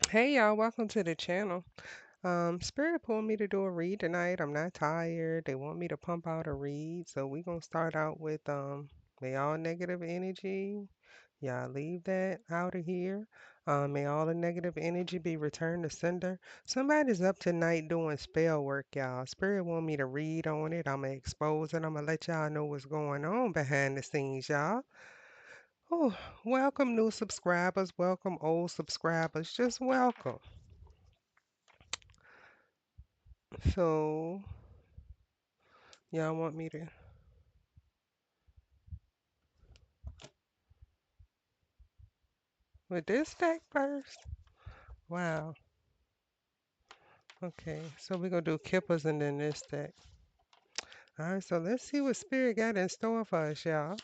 Hey y'all, welcome to the channel. Spirit pulled me to do a read tonight. I'm not tired. They want me to pump out a read. So we're gonna start out with may all negative energy. Y'all leave that out of here. May all the negative energy be returned to sender. Somebody's up tonight doing spell work, y'all. Spirit want me to read on it. I'ma expose it. I'ma let y'all know what's going on behind the scenes, y'all. Oh, welcome new subscribers, welcome old subscribers, just welcome. So, y'all want me to with this deck first? Wow. Okay, so we're gonna do Kippers and then this deck. All right, so let's see what Spirit got in store for us, y'all.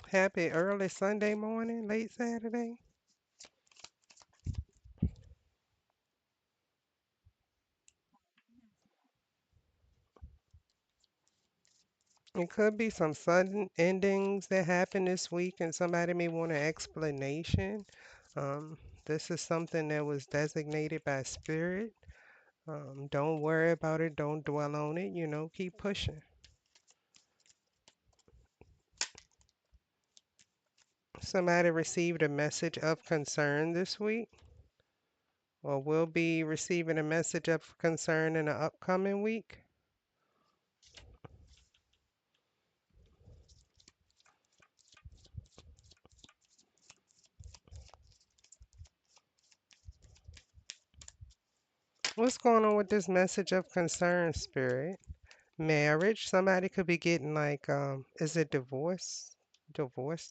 Happy early Sunday morning, late Saturday. It could be some sudden endings that happen this week, and somebody may want an explanation. Um, this is something that was designated by Spirit. Don't worry about it, don't dwell on it, keep pushing. Somebody received a message of concern this week, or will be receiving a message of concern in the upcoming week. What's going on with this message of concern, Spirit? Marriage. Somebody could be getting like, is it divorce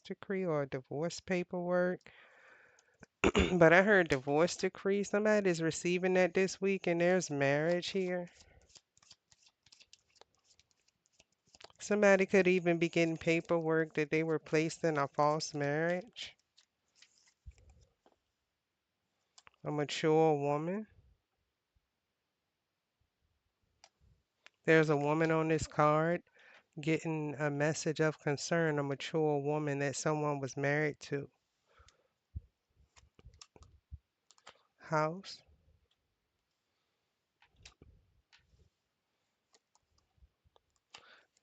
decree or divorce paperwork? But I heard divorce decree. Somebody's receiving that this week, and there's marriage here. Somebody could even be getting paperwork that they were placed in a false marriage. A mature woman. There's a woman on this card getting a message of concern, a mature woman that someone was married to. House.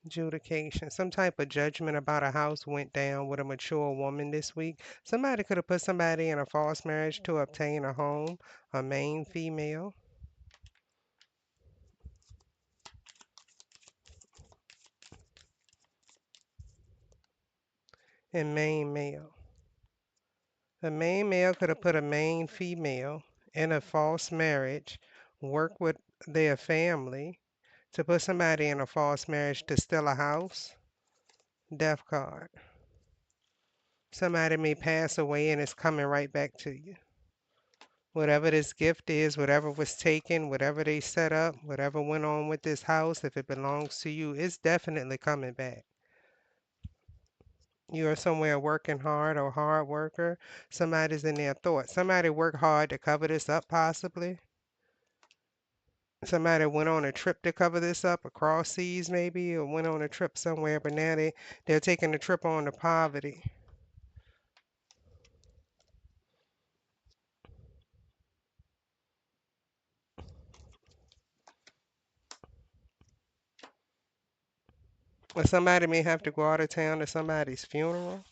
Adjudication. Some type of judgment about a house went down with a mature woman this week. Somebody could have put somebody in a false marriage to obtain a home, a main female, and main male. A main male could have put a main female in a false marriage, work with their family to put somebody in a false marriage to steal a house. Death card. Somebody may pass away and it's coming right back to you. Whatever this gift is, whatever was taken, whatever they set up, whatever went on with this house, if it belongs to you, it's definitely coming back. You are somewhere working hard or hard worker. Somebody's in their thoughts. Somebody worked hard to cover this up, possibly. Somebody went on a trip to cover this up across seas, maybe, or went on a trip somewhere, but now they're taking a trip on to poverty. Or somebody may have to go out of town to somebody's funeral.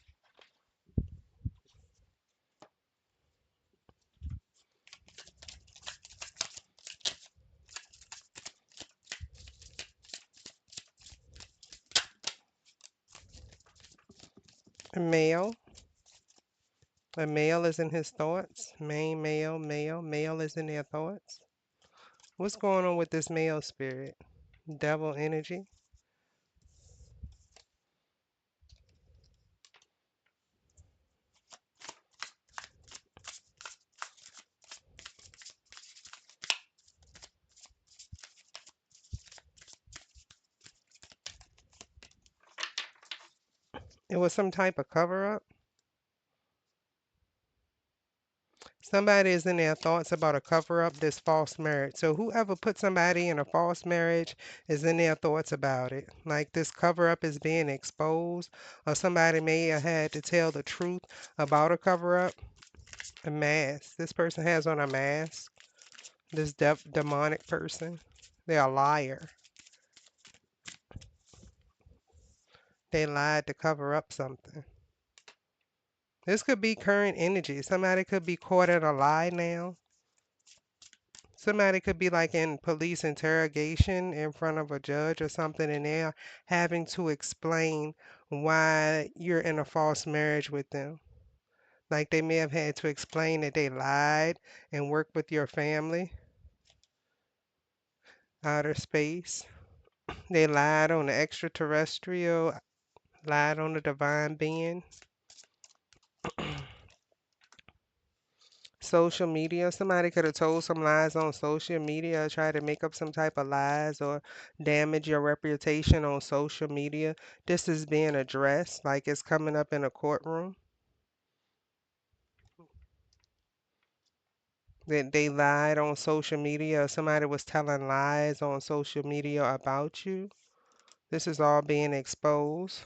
A male. A male is in his thoughts. Main male, male is in their thoughts. What's going on with this male spirit? Devil energy. It was some type of cover up. Somebody is in their thoughts about a cover up this false marriage. So whoever put somebody in a false marriage is in their thoughts about it. Like this cover up is being exposed, or somebody may have had to tell the truth about a cover up. A mask. This person has on a mask. This demonic person. They're a liar. They lied to cover up something. This could be current energy. Somebody could be caught in a lie now. Somebody could be like in police interrogation in front of a judge or something, and they're having to explain why you're in a false marriage with them. Like they may have had to explain that they lied and worked with your family. Outer space. They lied on the extraterrestrial, lied on the divine being. Social media. Somebody could have told some lies on social media, or tried to make up some type of lies or damage your reputation on social media. This is being addressed like it's coming up in a courtroom. That they lied on social media, or somebody was telling lies on social media about you. This is all being exposed.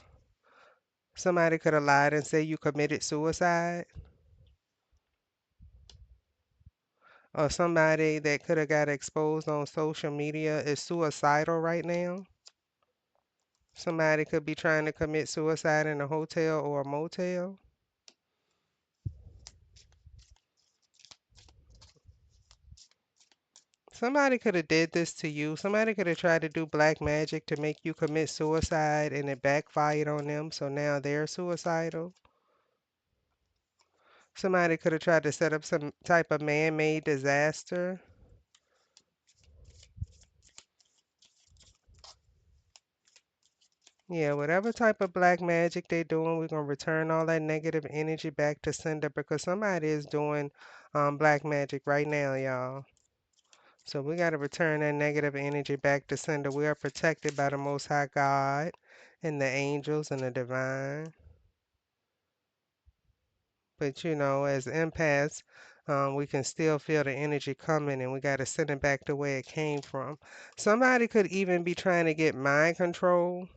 Somebody could have lied and say you committed suicide. Or somebody that could have got exposed on social media is suicidal right now. Somebody could be trying to commit suicide in a hotel or a motel. Somebody could have did this to you. Somebody could have tried to do black magic to make you commit suicide and it backfired on them, so now they're suicidal. Somebody could have tried to set up some type of man-made disaster. Yeah, whatever type of black magic they're doing, we're gonna return all that negative energy back to sender because somebody is doing black magic right now, y'all. So we got to return that negative energy back to sender. We are protected by the Most High God and the angels and the divine. But you know, as empaths, we can still feel the energy coming and we got to send it back the way it came from. Somebody could even be trying to get mind control,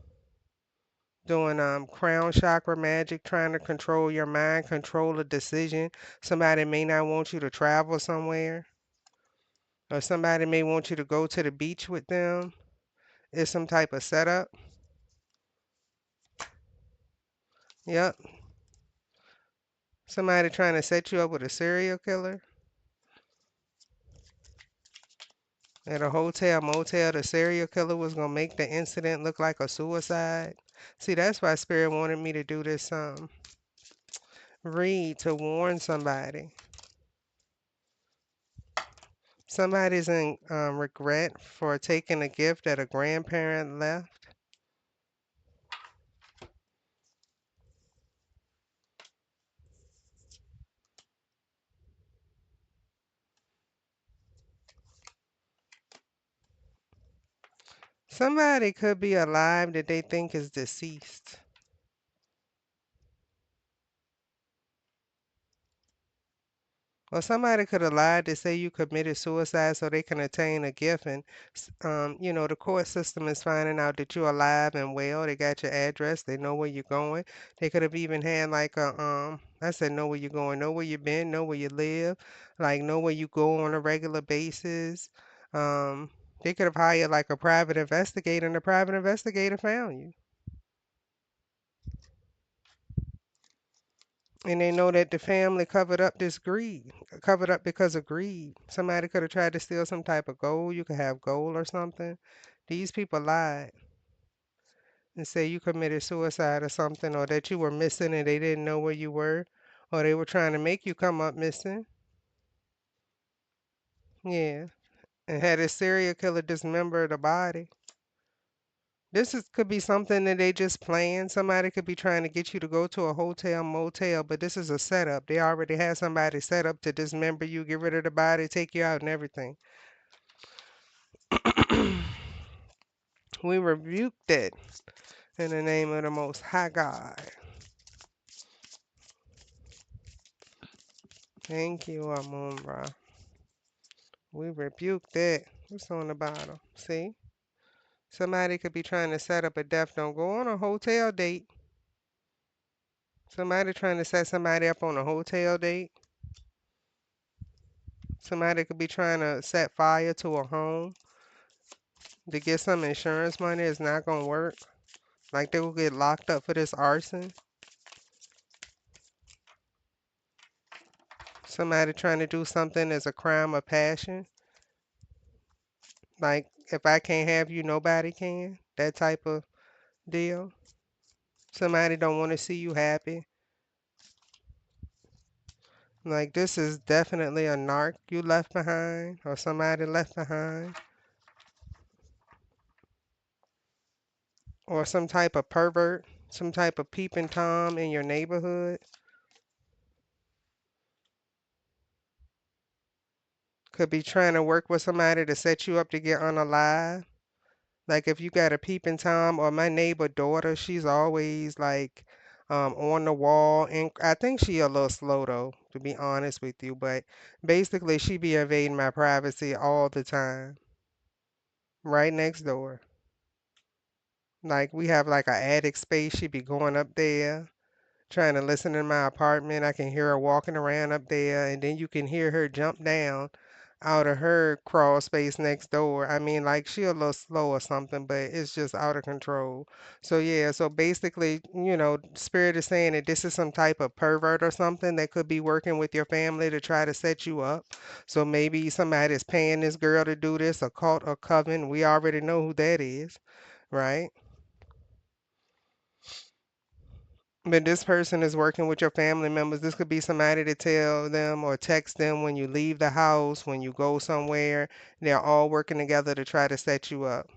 doing crown chakra magic, trying to control your mind, control a decision. Somebody may not want you to travel somewhere, or somebody may want you to go to the beach with them. It's some type of setup. Yep. Somebody trying to set you up with a serial killer at a hotel, motel. The serial killer was gonna make the incident look like a suicide. See, that's why Spirit wanted me to do this read to warn somebody. Somebody's in regret for taking a gift that a grandparent left. Somebody could be alive that they think is deceased. Well, somebody could have lied to say you committed suicide so they can attain a gift, and you know, the court system is finding out that you're alive and well. They got your address. They know where you're going. They could have even had like a I said know where you're going, know where you've been, know where you live, like know where you go on a regular basis. Um, they could have hired like a private investigator, and the private investigator found you. And they know that the family covered up this greed, covered up because of greed. Somebody could have tried to steal some type of gold. You could have gold or something. These people lied and say you committed suicide or something, or that you were missing and they didn't know where you were, or they were trying to make you come up missing. Yeah, and had a serial killer dismember the body. Could be something that they just planned. Somebody could be trying to get you to go to a hotel, motel, but this is a setup. They already had somebody set up to dismember you, get rid of the body, take you out and everything. We rebuke that in the name of the Most High God. Thank you, Amunra. We rebuke that. What's on the bottom? See? Somebody could be trying to set up a death. Don't go on a hotel date. Somebody trying to set somebody up on a hotel date. Somebody could be trying to set fire to a home to get some insurance money. It's not going to work. Like they will get locked up for this arson. Somebody trying to do something as a crime of passion. Like if I can't have you, nobody can. That type of deal. Somebody don't want to see you happy. Like this is definitely a narc you left behind or somebody left behind. Or some type of pervert, some type of peeping Tom in your neighborhood. Could be trying to work with somebody to set you up to get unalive. Like if you got a peeping Tom or my neighbor daughter, she's always like on the wall. And I think she a little slow though, to be honest with you. But basically she be invading my privacy all the time. Right next door. Like we have like a attic space. She be going up there, trying to listen in my apartment. I can hear her walking around up there, and then you can hear her jump down out of her crawl space next door. I mean, like she a little slow or something, but it's just out of control. So yeah, so basically, Spirit is saying that this is some type of pervert or something that could be working with your family to try to set you up. So maybe somebody's paying this girl to do this, a cult or coven. We already know who that is, right? But this person is working with your family members. This could be somebody to tell them or text them when you leave the house, when you go somewhere. They're all working together to try to set you up.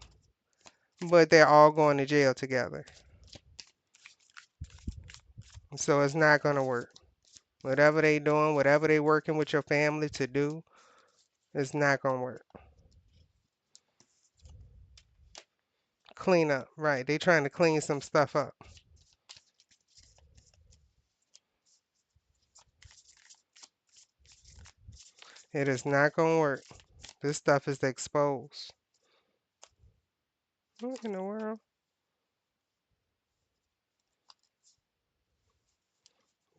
But they're all going to jail together. So it's not going to work. Whatever they doing, whatever they working with your family to do, it's not going to work. Clean up. Right. They trying to clean some stuff up. It is not going to work. This stuff is exposed. What in the world?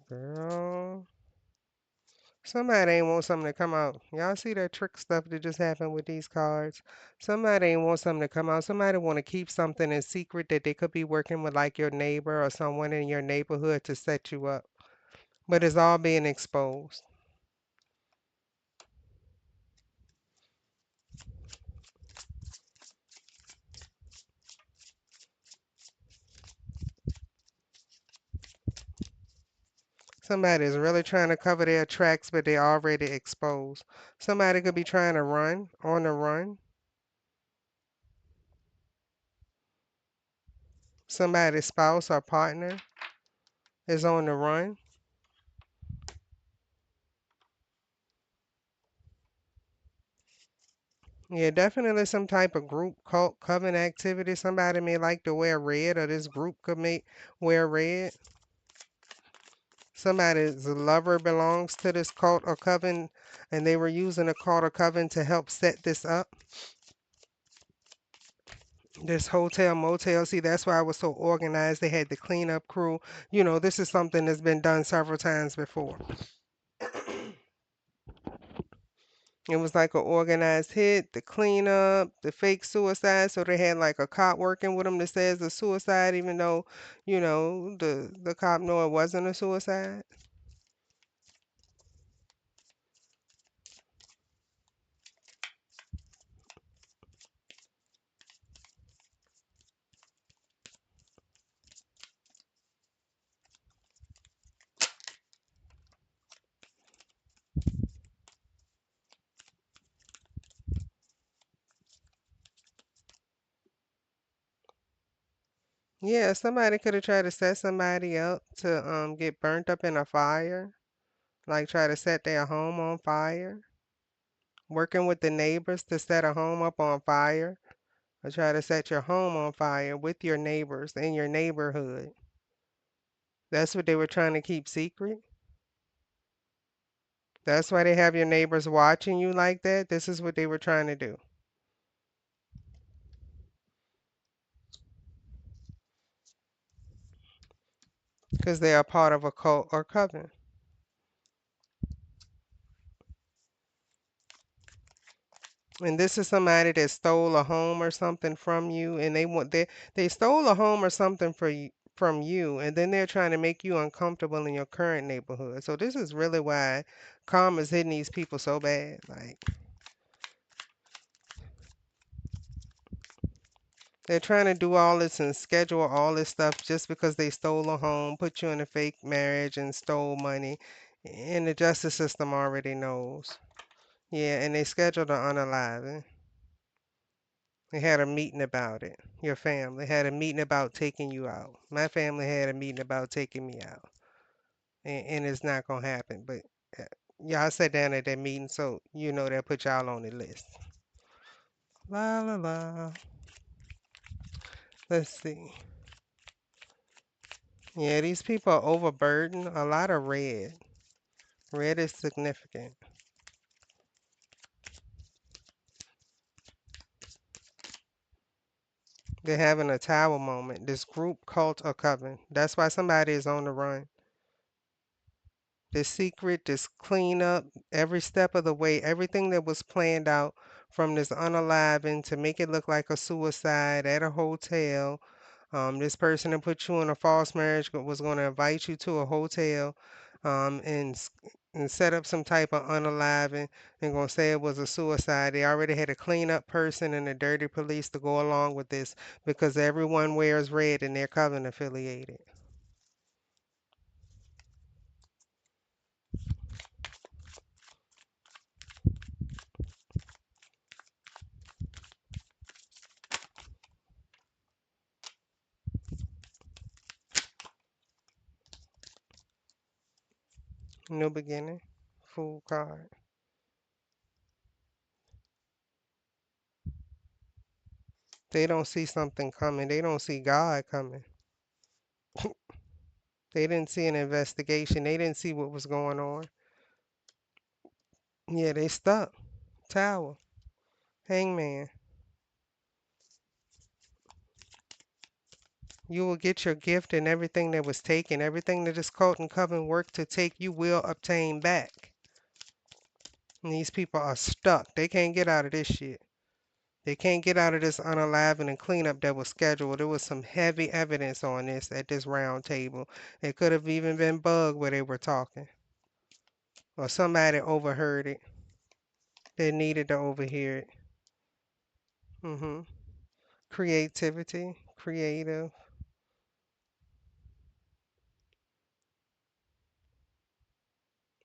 Girl. Somebody ain't want something to come out. Y'all see that trick stuff that just happened with these cards? Somebody ain't want something to come out. Somebody want to keep something in secret that they could be working with like your neighbor or someone in your neighborhood to set you up. But it's all being exposed. Somebody is really trying to cover their tracks, but they already exposed. Somebody could be trying to run, on the run. Somebody's spouse or partner is on the run. Yeah, definitely some type of group cult coven activity. Somebody may like to wear red, or this group could make wear red. Somebody's lover belongs to this cult or coven, and they were using a cult or coven to help set this up. This hotel motel. See, that's why I was so organized. They had the cleanup crew. This is something that's been done several times before. It was like an organized hit, the cleanup, the fake suicide. So they had like a cop working with them that says a suicide, even though, the cop know it wasn't a suicide. Yeah, somebody could have tried to set somebody up to get burnt up in a fire, like try to set their home on fire. Working with the neighbors to set a home up on fire, or try to set your home on fire with your neighbors in your neighborhood. That's what they were trying to keep secret. That's why they have your neighbors watching you like that. This is what they were trying to do. Because they are part of a cult or coven. And this is somebody that stole a home or something from you, and they stole a home or something from you, and then they're trying to make you uncomfortable in your current neighborhood. So this is really why karma's hitting these people so bad. Like they're trying to do all this and schedule all this stuff just because they stole a home, put you in a fake marriage, and stole money. And the justice system already knows. Yeah, and they scheduled an unaliving. They had a meeting about it. Your family had a meeting about taking you out. My family had a meeting about taking me out. And it's not going to happen. But uh, y'all sat down at that meeting, so you know they'll put y'all on the list. La la la. Let's see. Yeah, these people are overburdened. A lot of red. Red is significant. They're having a tower moment. This group, cult, or coven. That's why somebody is on the run. This secret, this cleanup, every step of the way, everything that was planned out from this unaliving to make it look like a suicide at a hotel. This person that put you in a false marriage was going to invite you to a hotel um, and s- and set up some type of unaliving and going to say it was a suicide. They already had a cleanup person and a dirty police to go along with this because everyone wears red and they're coven affiliated. New beginning, full card. They don't see something coming. They don't see God coming. They didn't see an investigation. They didn't see what was going on. Yeah, they stuck. Tower. Hangman. You will get your gift and everything that was taken. Everything that this cult and coven worked to take, you will obtain back. And these people are stuck. They can't get out of this shit. They can't get out of this unaliving and cleanup that was scheduled. There was some heavy evidence on this at this round table. It could have even been Bug where they were talking. Or somebody overheard it. They needed to overhear it. Hmm. Creativity, creative,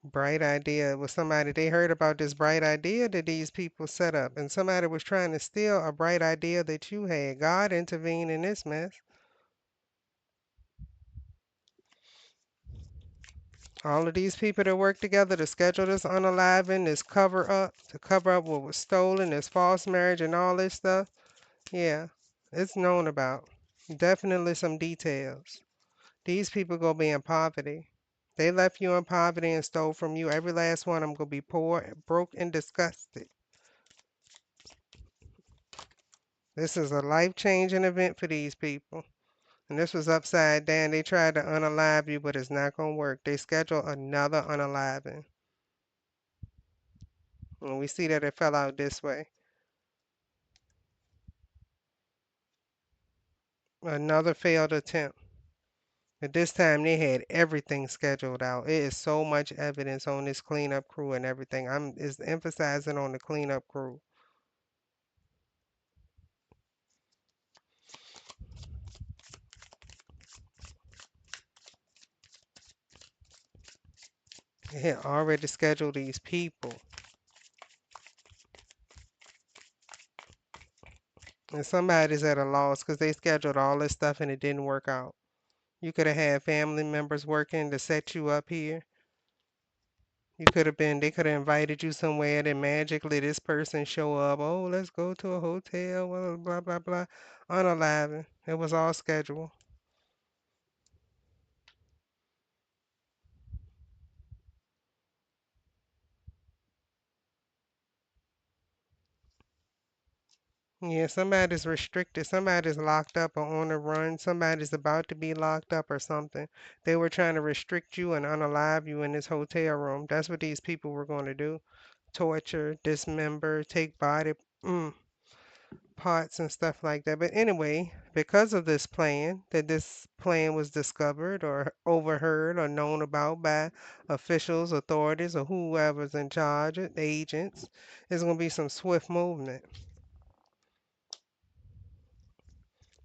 bright idea. It was somebody, they heard about this bright idea that these people set up, and somebody was trying to steal a bright idea that you had. God intervened in this mess. All of these people that work together to schedule this unaliving, this cover up, to cover up what was stolen, this false marriage and all this stuff. Yeah, it's known about. Definitely some details. These people gonna be in poverty. They left you in poverty and stole from you. Every last one of them gonna be poor, broke, and disgusted. This is a life-changing event for these people. And this was upside down. They tried to unalive you, but it's not gonna work. They scheduled another unaliving. And we see that it fell out this way. Another failed attempt. But this time they had everything scheduled out. It is so much evidence on this cleanup crew and everything. I'm is emphasizing on the cleanup crew. They had already scheduled these people. And somebody's at a loss because they scheduled all this stuff and it didn't work out. You could have had family members working to set you up here. You could have been, they could have invited you somewhere, then magically this person show up. Oh, let's go to a hotel, blah, blah, blah. Unaliving. It was all scheduled. Yeah, somebody's restricted, somebody's locked up or on the run, somebody's about to be locked up or something. They were trying to restrict you and unalive you in this hotel room. That's what these people were going to do. Torture, dismember, take body parts and stuff like that. But anyway, because of this plan, that this plan was discovered or overheard or known about by officials, authorities, or whoever's in charge, agents, there's going to be some swift movement.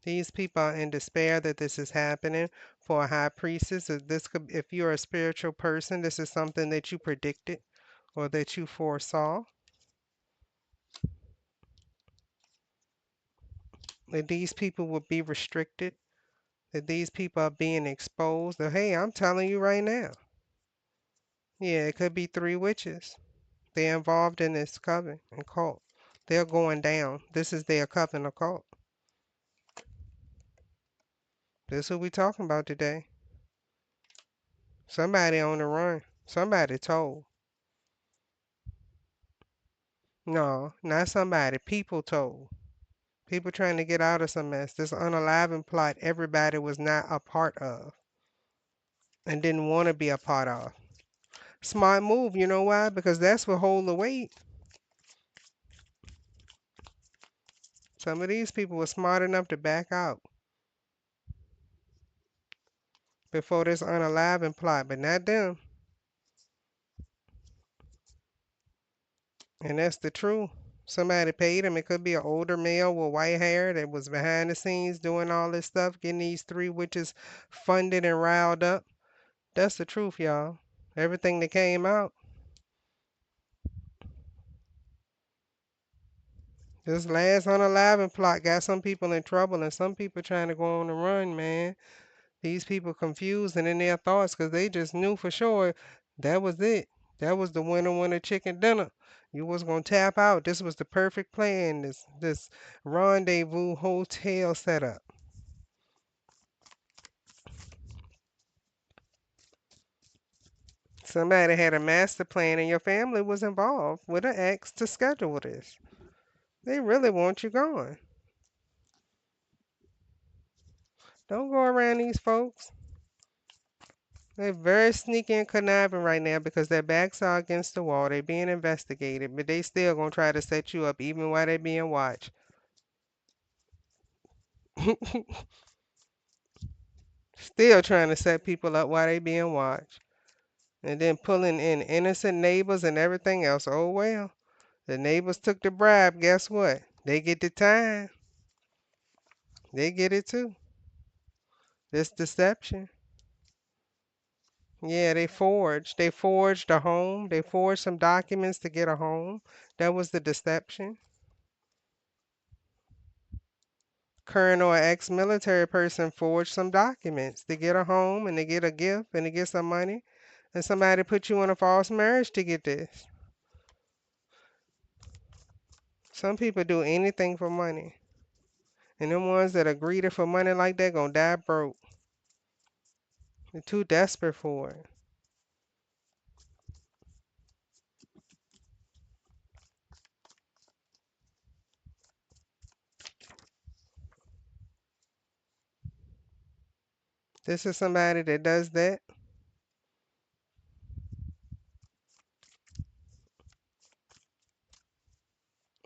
These people are in despair that this is happening for a high priestess. This could, if you're a spiritual person, this is something that you predicted or that you foresaw. That these people would be restricted. That these people are being exposed. That, hey, I'm telling you right now. Yeah, it could be three witches. They're involved in this coven and cult. They're going down. This is their coven or cult. This is what we talking about today. Somebody on the run. Somebody told. No, not somebody. People told. People trying to get out of some mess. This unaliving plot everybody was not a part of and didn't want to be a part of. Smart move, you know why? Because that's what hold the weight. Some of these people were smart enough to back out before this unaliving plot, but not them. And that's the truth. Somebody paid him. It could be an older male with white hair that was behind the scenes doing all this stuff, getting these three witches funded and riled up. That's the truth, y'all. Everything that came out. This last unaliving plot got some people in trouble and some people trying to go on the run, man. These people confused and in their thoughts because they just knew for sure that was it. That was the winner chicken dinner. You was gonna tap out. This was the perfect plan. This rendezvous hotel setup. Somebody had a master plan and your family was involved with an ex to schedule this. They really want you gone. Don't go around these folks. They're very sneaky and conniving right now because their backs are against the wall. They're being investigated, but they still gonna try to set you up even while they're being watched. Still trying to set people up while they being watched. And then pulling in innocent neighbors and everything else. Oh well. The neighbors took the bribe. Guess what? They get the time. They get it too. This deception. Yeah, they forged. They forged a home. They forged some documents to get a home. That was the deception. Current or ex-military person forged some documents to get a home and to get a gift and to get some money. And somebody put you in a false marriage to get this. Some people do anything for money. And them ones that are greedy for money like that gonna die broke. They're too desperate for it. This is somebody that does that.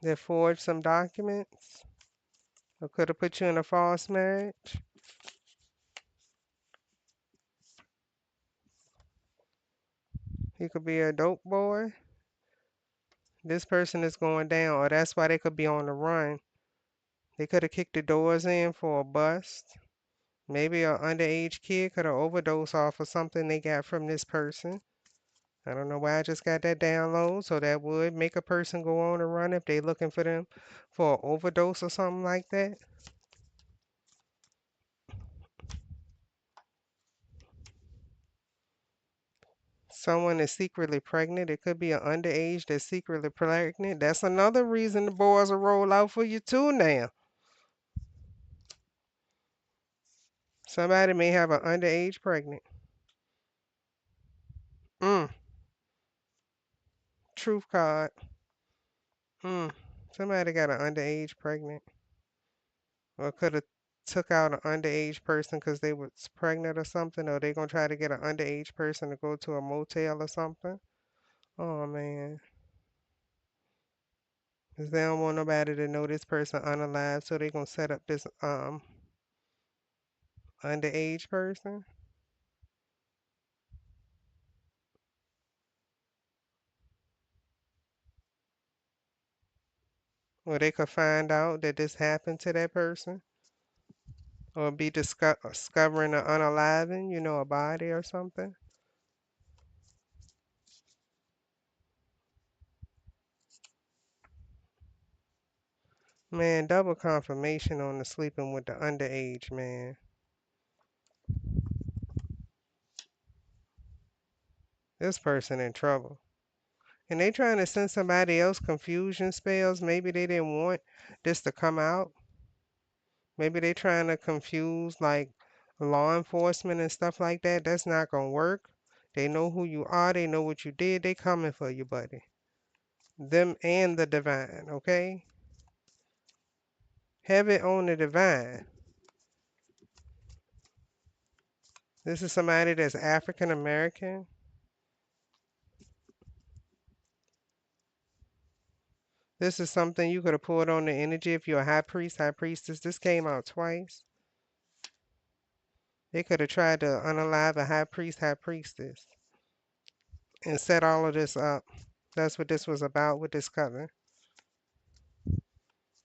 That forged some documents. Or could have put you in a false marriage. He could be a dope boy. This person is going down, or that's why they could be on the run. They could have kicked the doors in for a bust. Maybe an underage kid could have overdosed off of something they got from this person. I don't know why I just got that download, so that would make a person go on a run if they looking for them for an overdose or something like that. Someone is secretly pregnant. It could be an underage that's secretly pregnant. That's another reason the boys will roll out for you too now. Somebody may have an underage pregnant. Mm, truth card. Mm. Somebody got an underage pregnant, or could have took out an underage person because they was pregnant or something, or they gonna try to get an underage person to go to a motel or something. Oh man, 'cause they don't want nobody to know this person unalive, so they gonna set up this underage person. Or they could find out that this happened to that person, or be discovering an unaliving, a body or something. Man, double confirmation on the sleeping with the underage, man. This person in trouble. And they trying to send somebody else confusion spells. Maybe they didn't want this to come out. Maybe they trying to confuse like law enforcement and stuff like that. That's not gonna work. They know who you are. They know what you did. They coming for you, buddy. Them and the divine, okay? Have it on the divine. This is somebody that's African American. This is something you could have pulled on the energy if you're a high priest, high priestess. This came out twice. They could have tried to unalive a high priest, high priestess, and set all of this up. That's what this was about with this coven.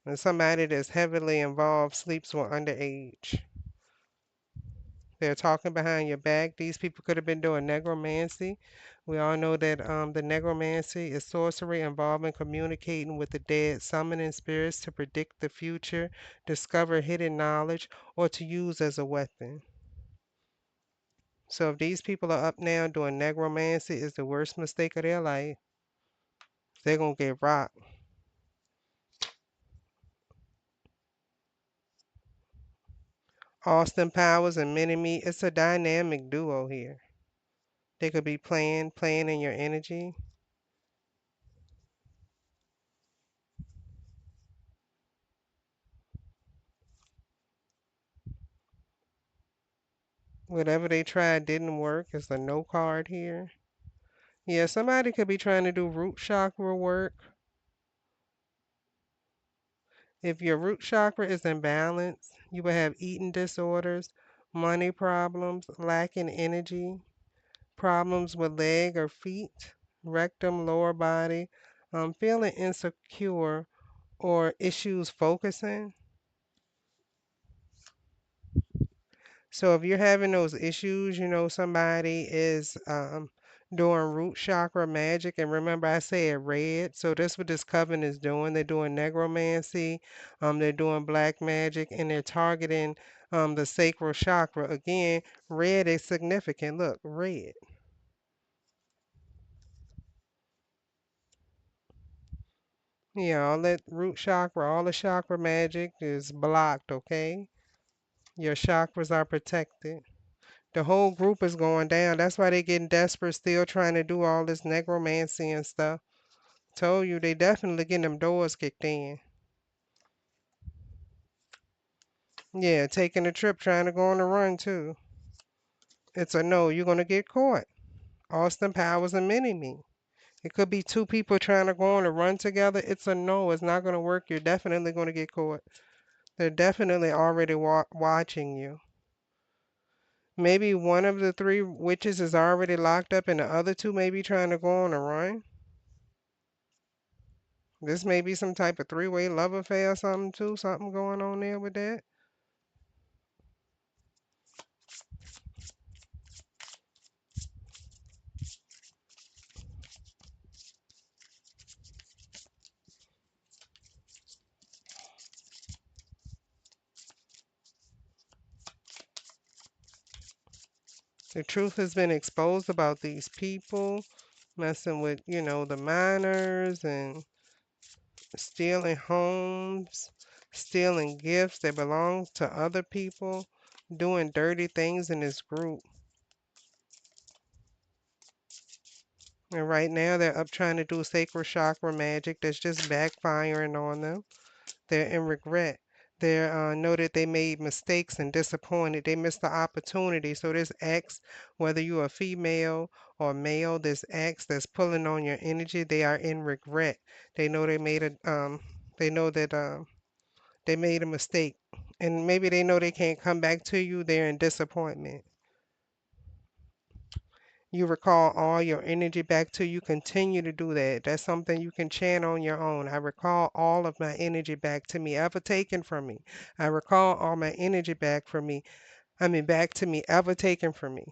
And somebody that's heavily involved sleeps with underage. They're talking behind your back. These people could have been doing necromancy. We all know that the necromancy is sorcery involving communicating with the dead, summoning spirits to predict the future, discover hidden knowledge, or to use as a weapon. So if these people are up now doing necromancy, it's the worst mistake of their life. They're gonna get rocked. Austin Powers and Mini-Me, it's a dynamic duo here. They could be playing in your energy. Whatever they tried didn't work. It's a no card here. Yeah, somebody could be trying to do root chakra work. If your root chakra is imbalanced, you will have eating disorders, money problems, lacking energy, problems with leg or feet, rectum, lower body, feeling insecure, or issues focusing. So if you're having those issues, somebody is doing root chakra magic. And remember, I said red. So that's what this coven is doing. They're doing necromancy, they're doing black magic, and they're targeting the sacral chakra. Again, red is significant. Look, red. Yeah, all that root chakra, all the chakra magic is blocked, okay? Your chakras are protected. The whole group is going down. That's why they getting desperate, still trying to do all this necromancy and stuff. Told you they definitely getting them doors kicked in. Yeah, taking a trip, trying to go on a run too. It's a no. You're gonna get caught. Austin Powers and Mini-Me. It could be two people trying to go on a run together. It's a no. It's not gonna work. You're definitely gonna get caught. They're definitely already watching you. Maybe one of the three witches is already locked up, and the other two may be trying to go on a run. This may be some type of three-way love affair or something too. Something going on there with that. The truth has been exposed about these people messing with, the minors and stealing homes, stealing gifts that belong to other people, doing dirty things in this group. And right now they're up trying to do sacred chakra magic that's just backfiring on them. They're in regret. They know that they made mistakes and disappointed. They missed the opportunity. So this X, whether you're a female or male, this X that's pulling on your energy, they are in regret. They know they know that they made a mistake. And maybe they know they can't come back to you. They're in disappointment. You recall all your energy back to you. Continue to do that. That's something you can chant on your own. I recall all of my energy back to me, ever taken from me. I recall all my energy back from me. I mean, back to me, ever taken from me.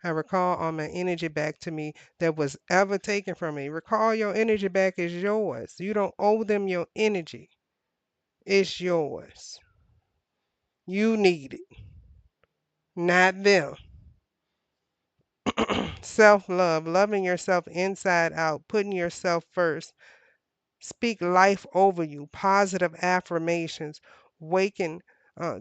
I recall all my energy back to me that was ever taken from me. Recall your energy back is yours. You don't owe them your energy. It's yours. You need it, not them. Self love, loving yourself inside out, putting yourself first. Speak life over you, positive affirmations, waking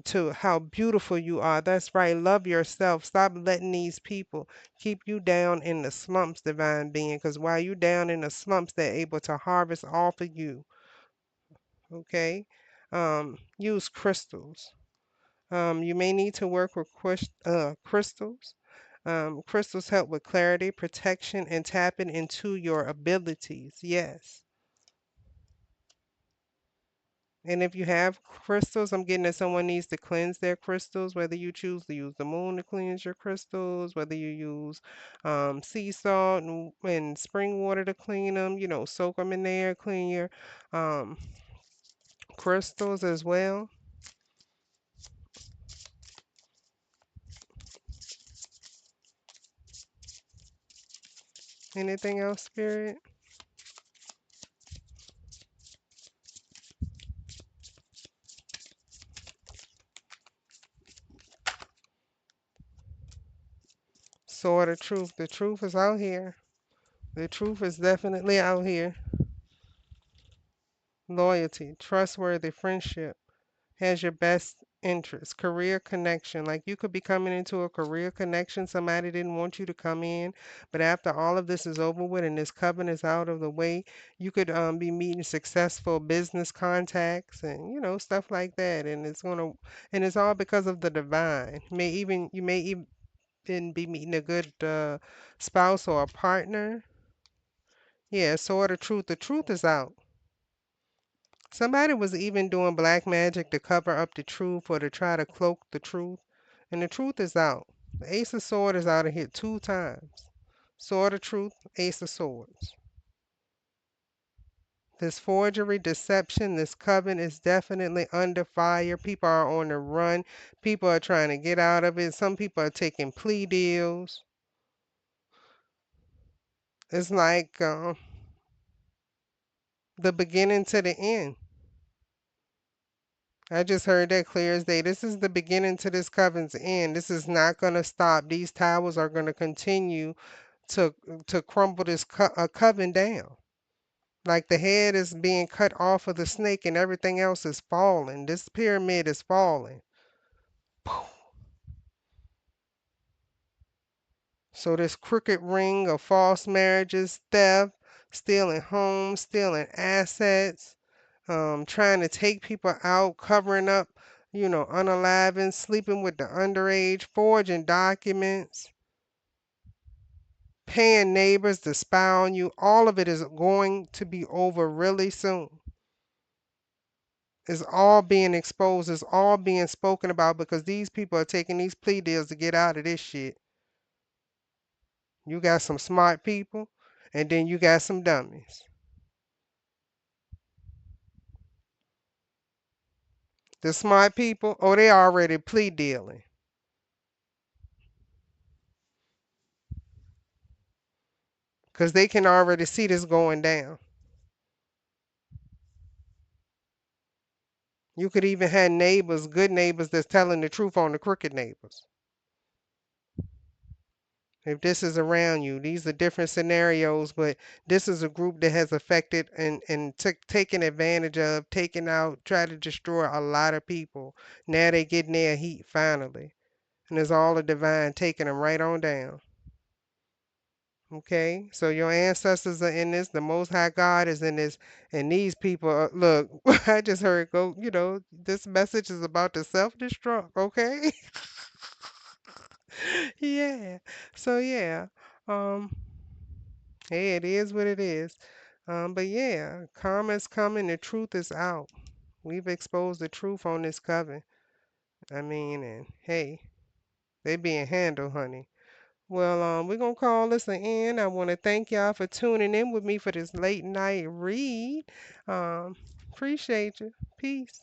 to how beautiful you are. That's right. Love yourself. Stop letting these people keep you down in the slumps, divine being, because while you down in the slumps, they're able to harvest off of you. Okay? Use crystals. You may need to work with crystals. Crystals help with clarity, protection, and tapping into your abilities. Yes. And if you have crystals, I'm getting that someone needs to cleanse their crystals, whether you choose to use the moon to cleanse your crystals, whether you use sea salt and spring water to clean them, soak them in there, clean your um, crystals as well. Anything else, Spirit? Sword of truth. The truth is out here. The truth is definitely out here. Loyalty, trustworthy friendship has your best interest. Career connection. Like you could be coming into a career connection. Somebody didn't want you to come in, but after all of this is over with and this coven is out of the way, you could be meeting successful business contacts and stuff like that. And it's all because of the divine. You may even be meeting a good spouse or a partner. Yeah, sword of truth. The truth is out. Somebody was even doing black magic to cover up the truth or to try to cloak the truth. And the truth is out. The Ace of Swords is out of here 2 times. Sword of Truth, Ace of Swords. This forgery, deception, this coven is definitely under fire. People are on the run. People are trying to get out of it. Some people are taking plea deals. It's like the beginning to the end. I just heard that clear as day. This is the beginning to this covenant's end. This is not going to stop. These towers are going to continue to crumble this coven down. Like the head is being cut off of the snake and everything else is falling. This pyramid is falling. So this crooked ring of false marriages, theft, stealing homes, stealing assets, trying to take people out, covering up, unaliving, sleeping with the underage, forging documents, paying neighbors to spy on you. All of it is going to be over really soon. It's all being exposed. It's all being spoken about because these people are taking these plea deals to get out of this shit. You got some smart people, and then you got some dummies. The smart people, oh, they already plea dealing because they can already see this going down. You could even have neighbors, good neighbors, that's telling the truth on the crooked neighbors. If this is around you, these are different scenarios, but this is a group that has affected and taken advantage of, taken out, tried to destroy a lot of people. Now they getting their heat finally. And it's all the divine taking them right on down. Okay, so your ancestors are in this, the Most High God is in this, and these people are, look, I just heard go, this message is about to self-destruct, okay? Yeah. So yeah. Um, hey, it is what it is. But yeah, karma's coming, the truth is out. We've exposed the truth on this coven. I mean, and hey, they being handled, honey. Well, we're gonna call this an end. I want to thank y'all for tuning in with me for this late night read. Um, appreciate you. Peace.